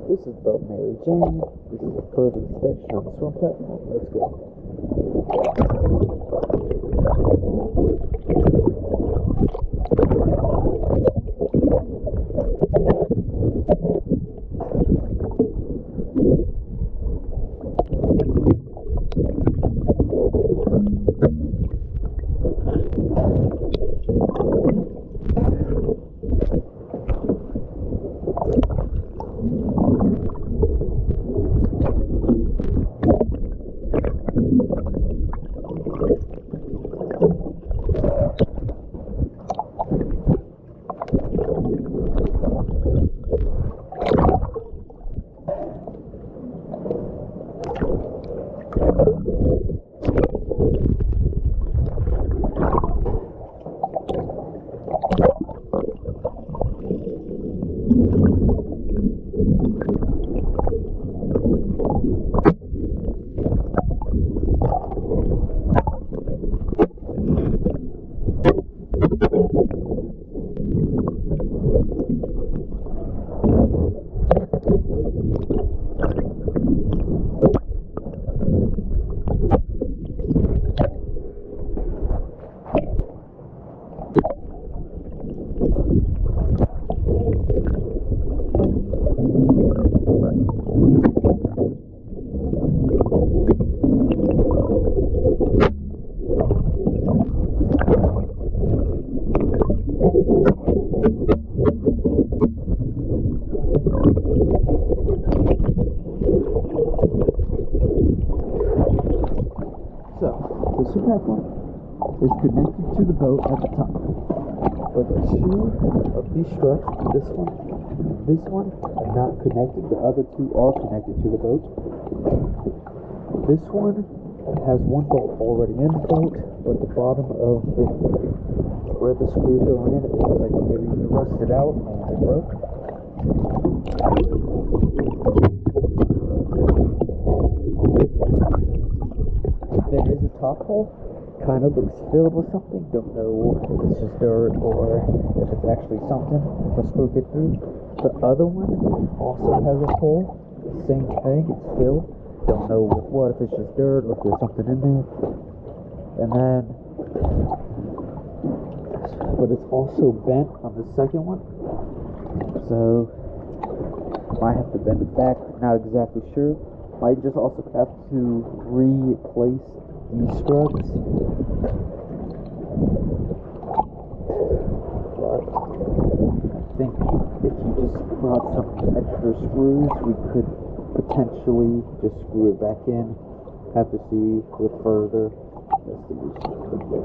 This is about Mary Jane. This is a further inspection on the swim platform. Let's go. The swim platform is connected to the boat at the top. But the two of these struts, this one are not connected. The other two are connected to the boat. This one has one bolt already in the boat, but the bottom of it, where the screws go in, it looks like maybe it rusted out and it broke. There is a top hole. Kind of looks filled with something. Don't know if it's just dirt or if it's actually something. If a screw get through. The other one also has a hole. Same thing. It's filled. Don't know with what. If it's just dirt or if there's something in there. And then, but it's also bent on the second one. So might have to bend it back. Not exactly sure. Might just also have to replace these struts. But I think if you just brought some extra screws, we could potentially just screw it back in. Have to see with further investigation.